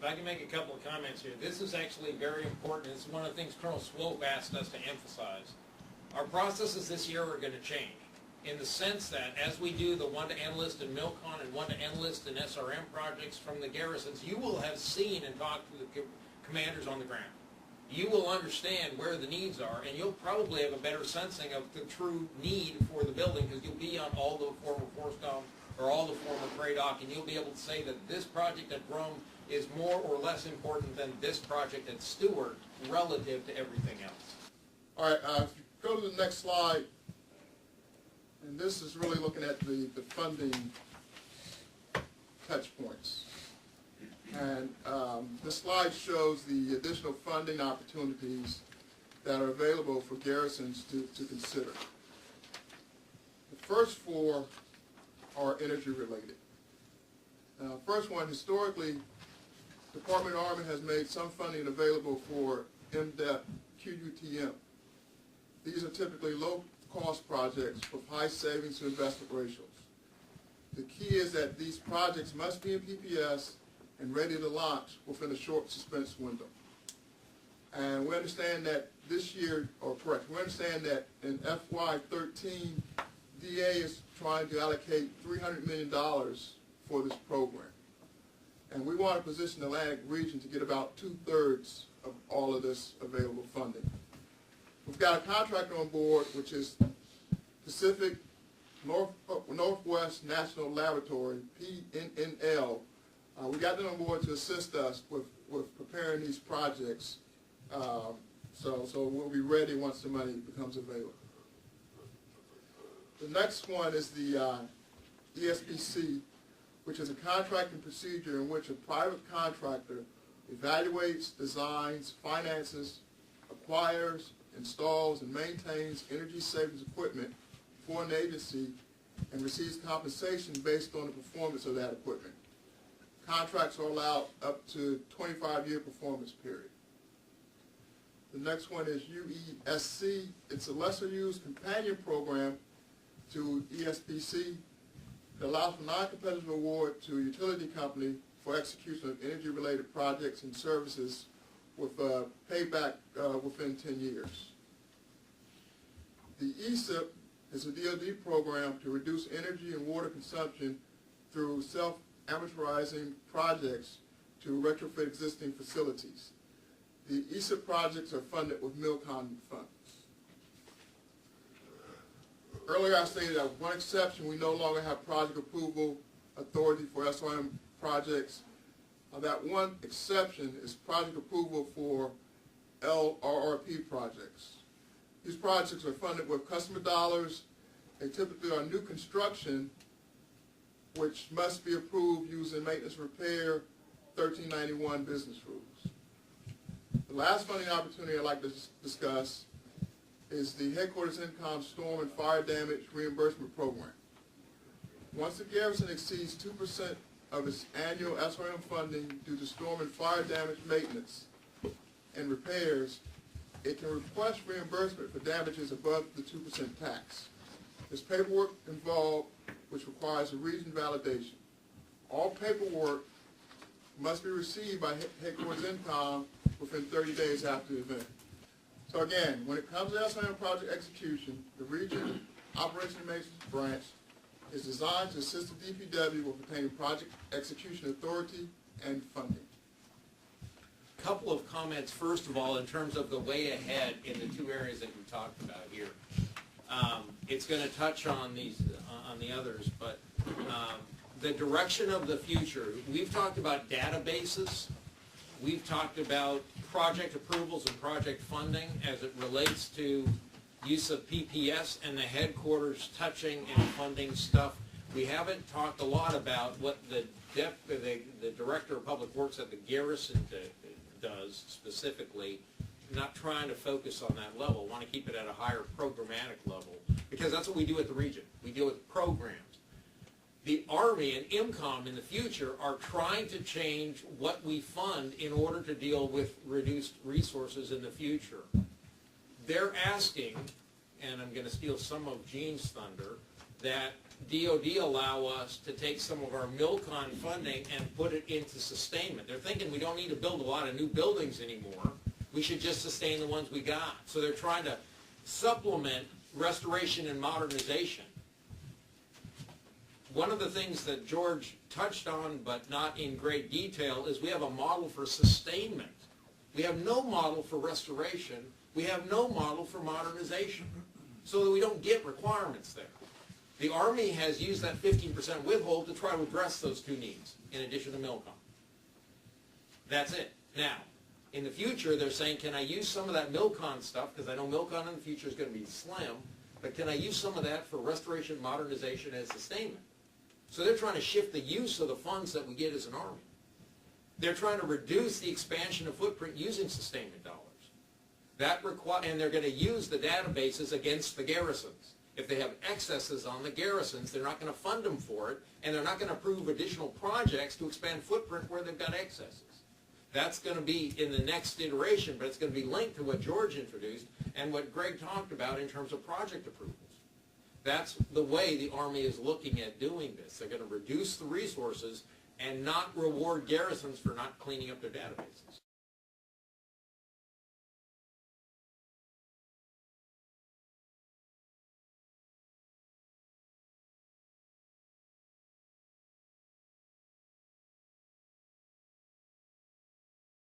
If I can make a couple of comments here. This is actually very important. It's one of the things Colonel Swope asked us to emphasize. Our processes this year are going to change in the sense that as we do the one-to-N list in MILCON and one-to-N list in SRM projects from the garrisons, you will have seen and talked to the commanders on the ground. You will understand where the needs are, and you'll probably have a better sensing of the true need for the building because you'll be on all the former FORSCOM or all the former PRADOC, and you'll be able to say that this project at Rome is more or less important than this project at Stewart relative to everything else. All right, if you go to the next slide, and this is really looking at the funding touch points. And this slide shows the additional funding opportunities that are available for garrisons to consider. The first four are energy related. First one, historically, Department of Army has made some funding available for in-depth QUTM. These are typically low-cost projects with high savings to investment ratios. The key is that these projects must be in PPS and ready to launch within a short suspense window. And we understand that this year, we understand that in FY13, DA is trying to allocate $300 million for this program. And we want to position the Atlantic region to get about 2/3 of all of this available funding. We've got a contractor on board, which is Pacific Northwest National Laboratory, PNNL. We got them on board to assist us with preparing these projects, so we'll be ready once the money becomes available. The next one is the ESPC, which is a contracting procedure in which a private contractor evaluates, designs, finances, acquires, installs, and maintains energy savings equipment for an agency and receives compensation based on the performance of that equipment. Contracts are allowed up to 25-year performance period. The next one is UESC. It's a lesser-used companion program to ESPC that allows for non-competitive award to a utility company for execution of energy-related projects and services with payback within 10 years. The ESIP is a DoD program to reduce energy and water consumption through self-amortizing projects to retrofit existing facilities. The ESIP projects are funded with MILCON funds. Earlier I stated that with one exception, we no longer have project approval authority for SRM projects. That one exception is project approval for LRRP projects. These projects are funded with customer dollars. They typically are new construction, which must be approved using maintenance repair 1391 business rules. The last funding opportunity I'd like to discuss is the Headquarters Income Storm and Fire Damage Reimbursement Program. Once the garrison exceeds 2% of its annual SRM funding due to storm and fire damage maintenance and repairs, it can request reimbursement for damages above the 2% tax. There's paperwork involved which requires a region validation. All paperwork must be received by Headquarters Income within 30 days after the event. So again, when it comes to SRM project execution, the Region Operation and Maintenance Branch is designed to assist the DPW with obtaining project execution authority and funding. Couple of comments, first of all, in terms of the way ahead in the two areas that we talked about here. It's going to touch on the others, but the direction of the future. We've talked about databases. We've talked about project approvals and project funding as it relates to use of PPS and the headquarters touching and funding stuff. We haven't talked a lot about what the Director of Public Works at the garrison does specifically. Not trying to focus on that level. Want to keep it at a higher programmatic level because that's what we do at the region. We deal with programs. The Army and IMCOM in the future are trying to change what we fund in order to deal with reduced resources in the future. They're asking, and I'm going to steal some of Gene's thunder, that DOD allow us to take some of our MILCON funding and put it into sustainment. They're thinking we don't need to build a lot of new buildings anymore. We should just sustain the ones we got. So they're trying to supplement restoration and modernization. One of the things that George touched on, but not in great detail, is we have a model for sustainment. We have no model for restoration. We have no model for modernization, so that we don't get requirements there. The Army has used that 15% withhold to try to address those two needs, in addition to MILCON. That's it. Now, in the future, they're saying, can I use some of that MILCON stuff, because I know MILCON in the future is going to be slim, but can I use some of that for restoration, modernization, and sustainment? So they're trying to shift the use of the funds that we get as an Army. They're trying to reduce the expansion of footprint using sustainment dollars. And they're going to use the databases against the garrisons. If they have excesses on the garrisons, they're not going to fund them for it, and they're not going to approve additional projects to expand footprint where they've got excesses. That's going to be in the next iteration, but it's going to be linked to what George introduced and what Greg talked about in terms of project approvals. That's the way the Army is looking at doing this. They're going to reduce the resources and not reward garrisons for not cleaning up their databases.